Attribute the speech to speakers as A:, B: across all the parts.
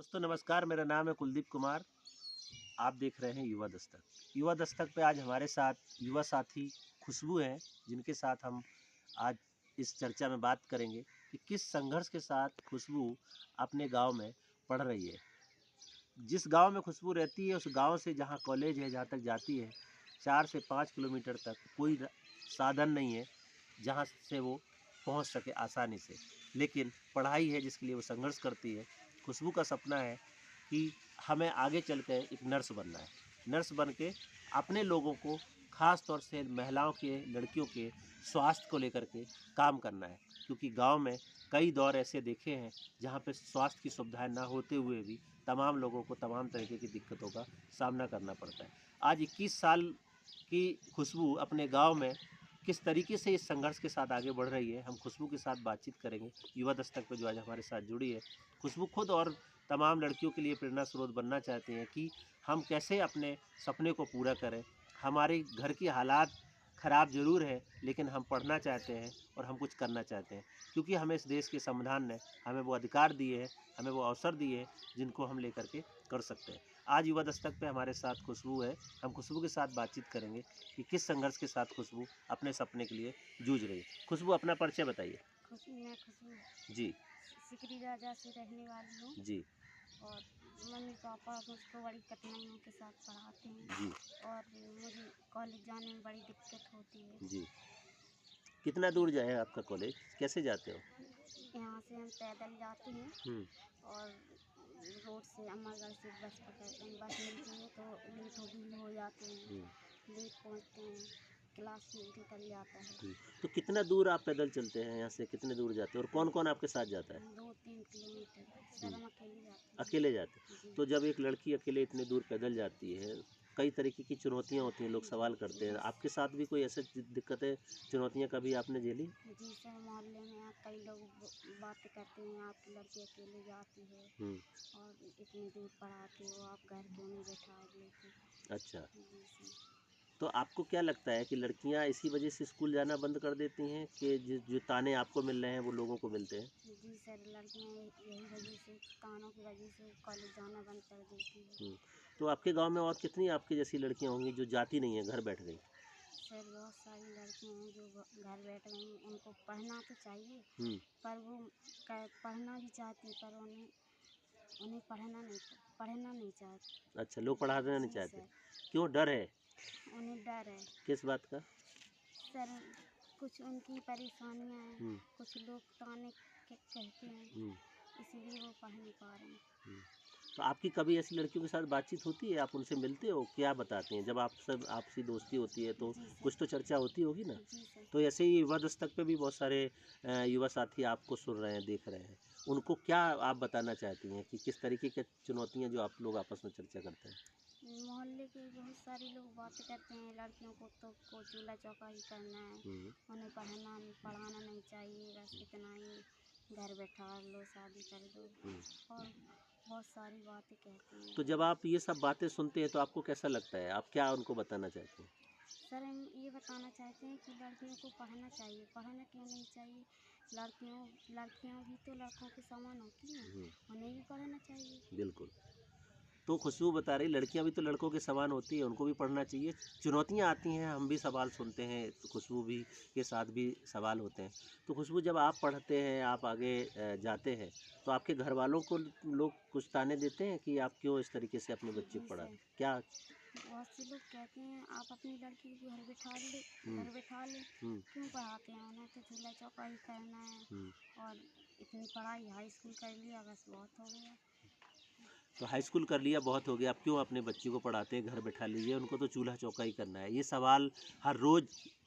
A: दोस्तों नमस्कार, मेरा नाम है कुलदीप कुमार। आप देख रहे हैं युवा दस्तक। युवा दस्तक पे आज हमारे साथ युवा साथी खुशबू हैं, जिनके साथ हम आज इस चर्चा में बात करेंगे कि किस संघर्ष के साथ खुशबू अपने गांव में पढ़ रही है। जिस गांव में खुशबू रहती है, उस गांव से जहां कॉलेज है, जहां तक जाती है, 4 से 5 किलोमीटर तक कोई साधन नहीं है जहां से वो पहुंच सके आसानी से। लेकिन पढ़ाई है जिसके लिए वो संघर्ष करती है। खुशबू का सपना है कि हमें आगे चल के एक नर्स बनना है। नर्स बन के अपने लोगों को, ख़ास तौर से महिलाओं के, लड़कियों के स्वास्थ्य को लेकर के काम करना है, क्योंकि गांव में कई दौर ऐसे देखे हैं जहां पे स्वास्थ्य की सुविधाएं ना होते हुए भी तमाम लोगों को तमाम तरीके की दिक्कतों का सामना करना पड़ता है। आज 21 साल की खुशबू अपने गांव में किस तरीके से इस संघर्ष के साथ आगे बढ़ रही है, हम खुशबू के साथ बातचीत करेंगे। युवा दस्तक पर जो आज हमारे साथ जुड़ी है, खुशबू खुद और तमाम लड़कियों के लिए प्रेरणा स्रोत बनना चाहती हैं कि हम कैसे अपने सपने को पूरा करें। हमारे घर की हालात ख़राब ज़रूर है, लेकिन हम पढ़ना चाहते हैं और हम कुछ करना चाहते हैं, क्योंकि हमें इस देश के संविधान ने हमें वो अधिकार दिए हैं, हमें वो अवसर दिए हैं जिनको हम लेकर के कर सकते हैं। आज युवा दस्तक पे हमारे साथ खुशबू है। हम खुशबू के साथ बातचीत करेंगे कि किस संघर्ष के साथ खुशबू अपने सपने के लिए जूझ रही है। खुशबू, अपना परिचय बताइए।
B: मैं खुशबू
A: जी।
B: सिकरी राजा से रहने वाली हूँ।
A: जी।
B: और मम्मी पापा मुझको बड़ी कठिनाइयों के साथ पढ़ाते हैं।
A: जी।
B: और मुझे कॉलेज जाने में बड़ी दिक्कत होती है।
A: जी। कितना दूर जाए आपका कॉलेज, कैसे जाते हो?
B: यहाँ से हम पैदल जाते हैं और रोड से अमरगढ़ से बस पकड़ते हैं। बस मिलती है तो लेट हो जाते हैं, लेट पहुँचते हैं, क्लास में निकल जाता है।
A: तो कितना दूर आप पैदल चलते हैं, यहाँ से कितने दूर जाते हैं और कौन कौन आपके साथ जाता है?
B: 2-3 किलोमीटर सर हम अकेले जाते हैं।
A: अकेले जाते हैं।
B: जी।
A: तो जब एक लड़की अकेले इतने दूर पैदल जाती है, कई तरीके की चुनौतियाँ होती हैं, लोग सवाल करते हैं। आपके साथ भी कोई ऐसे दिक्कतें, चुनौतियाँ कभी आपने झेली?
B: जी सर, मोहल्ले में कई लोग बातें करते हैं, आपकी लड़की अकेले जाती है और इतनी दूर पढ़ाते हो, आप घर क्यों नहीं बैठा लेते।
A: अच्छा।
B: जी सर।
A: तो आपको क्या लगता है कि लड़कियां इसी वजह से स्कूल जाना बंद कर देती हैं कि जो ताने आपको मिल रहे हैं वो लोगों को मिलते हैं?
B: जी सर, लड़कियां यही वजह से, कानों की वजह से कॉलेज जाना बंद कर देती है।
A: तो आपके गांव में और कितनी आपकी जैसी लड़कियां होंगी जो जाती नहीं है, घर बैठ गई?
B: सर बहुत सारी लड़कियां हैं जो घर बैठ गई हैं। उनको पढ़ना तो चाहिए, पर वो पढ़ना भी चाहती है, पर उन्हें उन्हें पढ़ना नहीं चाहती।
A: अच्छा, लोग पढ़ाना नहीं
B: जी
A: चाहते।
B: सर।
A: क्यों, डर है?
B: उन्हें डर है
A: किस बात का?
B: सर, कुछ उनकी परेशानियां हैं,
A: हम्म।
B: कुछ लोग ताने कहते हैं,
A: हम्म।
B: इसीलिए वो पढ़ नहीं पा रहे हैं।
A: हम्म। तो आपकी कभी ऐसी लड़कियों के साथ बातचीत होती है, आप उनसे मिलते हो, क्या बताते हैं? जब आप सब आपसी दोस्ती होती है तो
B: जी सर।
A: कुछ तो चर्चा होती होगी ना?
B: जी सर।
A: तो ऐसे ही युवा दस्तक पे भी बहुत सारे युवा साथी आपको सुन रहे हैं, देख रहे हैं। उनको क्या आप बताना चाहती हैं कि किस तरीके की चुनौतियां जो आप लोग आपस में चर्चा करते हैं?
B: मोहल्ले के बहुत सारे लोग बातें करते हैं, लड़कियों को चूल्हा चौका ही करना है, उन्हें पढ़ाना नहीं चाहिए, बस इतना ही घर बैठा लो, शादी कर दो, और बहुत सारी बातें कहते हैं।
A: तो जब आप ये सब बातें सुनते हैं तो आपको कैसा लगता है? आप क्या उनको बताना चाहते हैं?
B: सर हम ये बताना चाहते हैं कि लड़कियों को पढ़ना चाहिए। पढ़ना क्यों नहीं चाहिए? लड़कियां भी तो लड़कों के समान होती हैं, उन्हें भी पढ़ना चाहिए।
A: बिल्कुल। तो खुशबू बता रही लड़कियां भी तो लड़कों के समान होती है, उनको भी पढ़ना चाहिए। चुनौतियां आती हैं, हम भी सवाल सुनते हैं, तो खुशबू भी के साथ भी सवाल होते हैं। तो खुशबू, जब आप पढ़ते हैं, आप आगे जाते हैं, तो आपके घर वालों को लोग कुछ ताने देते हैं कि आप क्यों इस तरीके से अपने बच्चे को
B: जी
A: पढ़ाते
B: सर,
A: हैं? क्या?
B: बहुत से लोग कहते हैं आप अपनी लड़की को घर बैठा ले, क्यों पढ़ाते हैं? उन्हें तो चूल्हा चौका ही करना है, और इतनी पढ़ाई हाई स्कूल कर लिया, बस बहुत हो गया।
A: तो हाई स्कूल कर लिया, बहुत हो गया, आप क्यों अपने बच्ची को पढ़ाते हैं? घर बैठा लीजिए, उनको तो चूल्हा चौका ही करना है। ये सवाल हर रोज़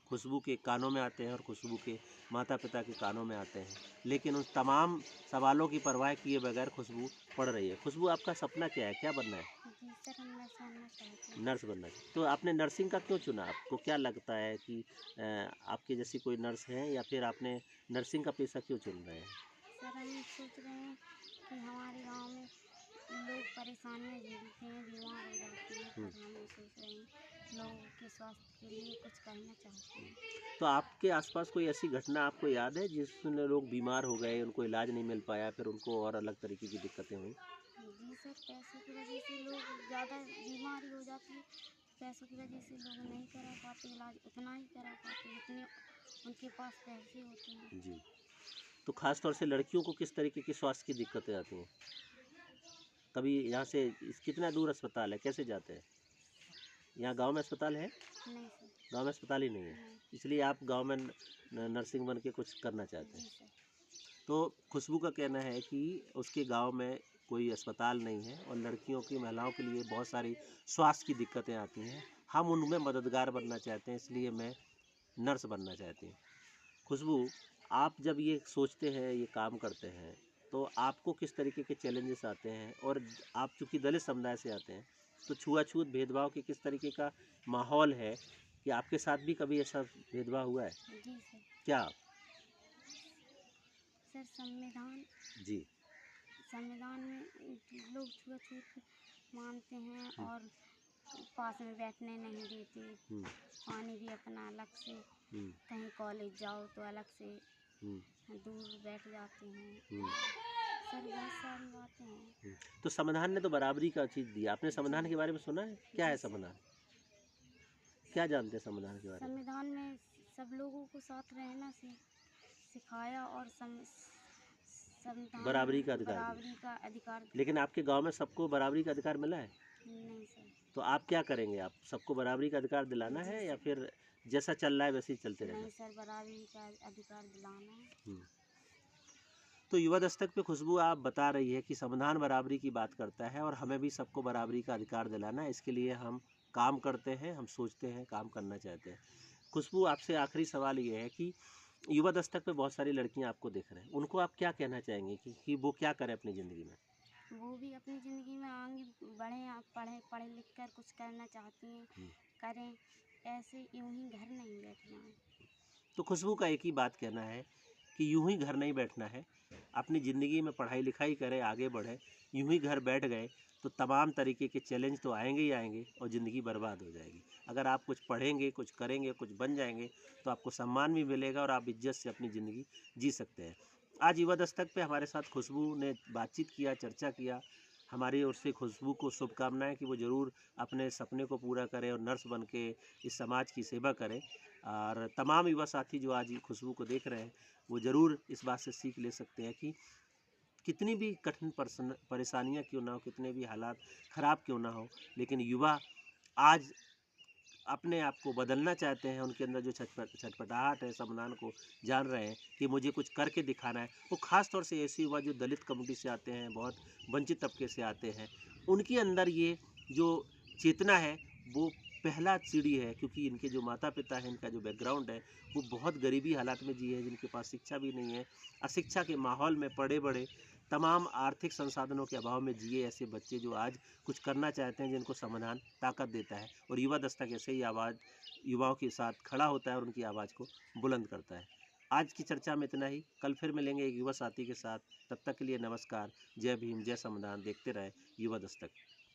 A: खुशबू के कानों में आते हैं और खुशबू के माता पिता के कानों में आते हैं, लेकिन उन तमाम सवालों की परवाह किए बगैर खुशबू पढ़ रही है। खुशबू, आपका सपना क्या है, क्या बनना है?
B: जी सर, हम नर्स बनना चाहते हैं।
A: नर्स बनना है। तो आपने नर्सिंग का क्यों चुना? आपको क्या लगता है कि आपके जैसी कोई नर्स है, या फिर आपने नर्सिंग का पेशा क्यों चुन रहे हैं?
B: सर हम सोच रहे हैं कि हमारे गांव में लोग परेशानियां झेलते हैं, बीमार हो जाते हैं, पर हम ये सोच रहे हैं लोगों के स्वास्थ्य के लिए कुछ करना चाहते हैं।
A: तो आपके आसपास कोई ऐसी घटना आपको याद है जिसमें लोग बीमार हो गए, उनको इलाज नहीं मिल पाया, फिर उनको और अलग तरीके की दिक्कतें हुई?
B: जी सर पैसों की वजह से लोग ज़्यादा बीमारी हो जाती है, पैसों की वजह से लोग नहीं करा पाते इलाज, उतना ही करा पाते जितने उनके पास पैसे होते हैं।
A: जी। तो ख़ास तौर से लड़कियों को किस तरीके की स्वास्थ्य की दिक्कतें आती हैं? कभी यहाँ से कितना दूर अस्पताल है, कैसे जाते हैं? यहाँ गांव में अस्पताल है?
B: नहीं सर।
A: गांव में अस्पताल ही नहीं है,
B: नहीं।
A: इसलिए आप गांव में नर्सिंग बन के कुछ करना चाहते
B: जी
A: हैं।
B: सर।
A: तो खुशबू का कहना है कि उसके गांव में कोई अस्पताल नहीं है और लड़कियों की, महिलाओं के लिए बहुत सारी स्वास्थ्य की दिक्कतें आती हैं। हम उनमें मददगार बनना चाहते हैं, इसलिए मैं नर्स बनना चाहती हूँ। खुशबू, आप जब ये सोचते हैं, ये काम करते हैं, तो आपको किस तरीके के चैलेंजेस आते हैं? और आप चूँकि दलित समुदाय से आते हैं, तो छुआछूत भेदभाव के किस तरीके का माहौल है कि आपके साथ भी कभी ऐसा भेदभाव हुआ है?
B: जी सर।
A: क्या?
B: सर संविधान
A: जी।
B: संविधान में लोग छुआछूत मानते हैं
A: हुँ।
B: और पास में बैठने नहीं देते,
A: हुँ,
B: पानी भी अपना अलग से,
A: हुँ,
B: कहीं कॉलेज जाओ तो अलग से
A: हुँ,
B: दूर बैठ जाते हैं।
A: हुँ,
B: सर बहुत सारी बातें हैं।
A: हुँ। तो संविधान ने तो बराबरी का चीज़ दिया। आपने संविधान
B: जी।
A: के बारे में सुना है? क्या है
B: जी सर।
A: संविधान? क्या जानते हैं संविधान के बारे में?
B: संविधान में सब लोगों को साथ रहना सिखाया और संविधान
A: बराबरी का
B: में
A: अधिकार दिया।
B: बराबरी का अधिकार।
A: लेकिन आपके गाँव में सबको बराबरी का अधिकार मिला है?
B: नहीं सर।
A: तो आप क्या करेंगे? आप सबको बराबरी का अधिकार दिलाना
B: जी
A: है या
B: सर।
A: फिर जैसा चल रहा है वैसे ही चलते रहना?
B: नहीं सर, बराबरी का अधिकार दिलाना है।
A: हुँ। तो युवा दस्तक पे खुशबू आप बता रही है कि संविधान बराबरी की बात करता है और हमें भी सबको बराबरी का अधिकार दिलाना है। इसके लिए हम काम करते हैं, हम सोचते हैं, काम करना चाहते हैं। खुशबू, आपसे आखिरी सवाल ये है कि युवा दस्तक पे बहुत सारी लड़कियां आपको देख रहे हैं, उनको आप क्या कहना चाहेंगे कि वो क्या करें अपनी ज़िंदगी में?
B: वो भी अपनी ज़िंदगी में आगे बढ़ें, आप पढ़े लिख कर कुछ करना चाहती हैं,
A: हुँ।
B: करें, ऐसे यूं ही घर नहीं बैठ जाएं।
A: तो खुशबू का एक ही बात कहना है कि यूं ही घर नहीं बैठना है, अपनी ज़िंदगी में पढ़ाई लिखाई करें, आगे बढ़ें। यूं ही घर बैठ गए तो तमाम तरीके के चैलेंज तो आएंगे ही आएंगे और ज़िंदगी बर्बाद हो जाएगी। अगर आप कुछ पढ़ेंगे, कुछ करेंगे, कुछ बन जाएंगे तो आपको सम्मान भी मिलेगा और आप इज्जत से अपनी ज़िंदगी जी सकते हैं। आज युवा दस्तक पे हमारे साथ खुशबू ने बातचीत किया, चर्चा किया। हमारी ओर से खुशबू को शुभकामनाएं कि वो ज़रूर अपने सपने को पूरा करें और नर्स बन के इस समाज की सेवा करें। और तमाम युवा साथी जो आज खुशबू को देख रहे हैं, वो ज़रूर इस बात से सीख ले सकते हैं कि कितनी भी कठिन परेशानियाँ क्यों ना हो, कितने भी हालात ख़राब क्यों ना हो, लेकिन युवा आज अपने आप को बदलना चाहते हैं। उनके अंदर जो छटपटाहट है, संविधान को जान रहे हैं कि मुझे कुछ करके दिखाना है। वो ख़ास तौर से ऐसे युवा जो दलित कम्युनिटी से आते हैं, बहुत वंचित तबके से आते हैं, उनके अंदर ये जो चेतना है वो पहला सीढ़ी है, क्योंकि इनके जो माता पिता हैं, इनका जो बैकग्राउंड है वो बहुत गरीबी हालात में जिए हैं, जिनके पास शिक्षा भी नहीं है। अशिक्षा के माहौल में पड़े बड़े, तमाम आर्थिक संसाधनों के अभाव में जिए ऐसे बच्चे जो आज कुछ करना चाहते हैं, जिनको संविधान ताकत देता है। और युवा दस्तक ऐसे ही आवाज़ युवाओं के साथ खड़ा होता है और उनकी आवाज़ को बुलंद करता है। आज की चर्चा में इतना ही। कल फिर मिलेंगे एक युवा साथी के साथ। तब तक के लिए नमस्कार। जय भीम, जय संविधान। देखते रहे युवा दस्तक।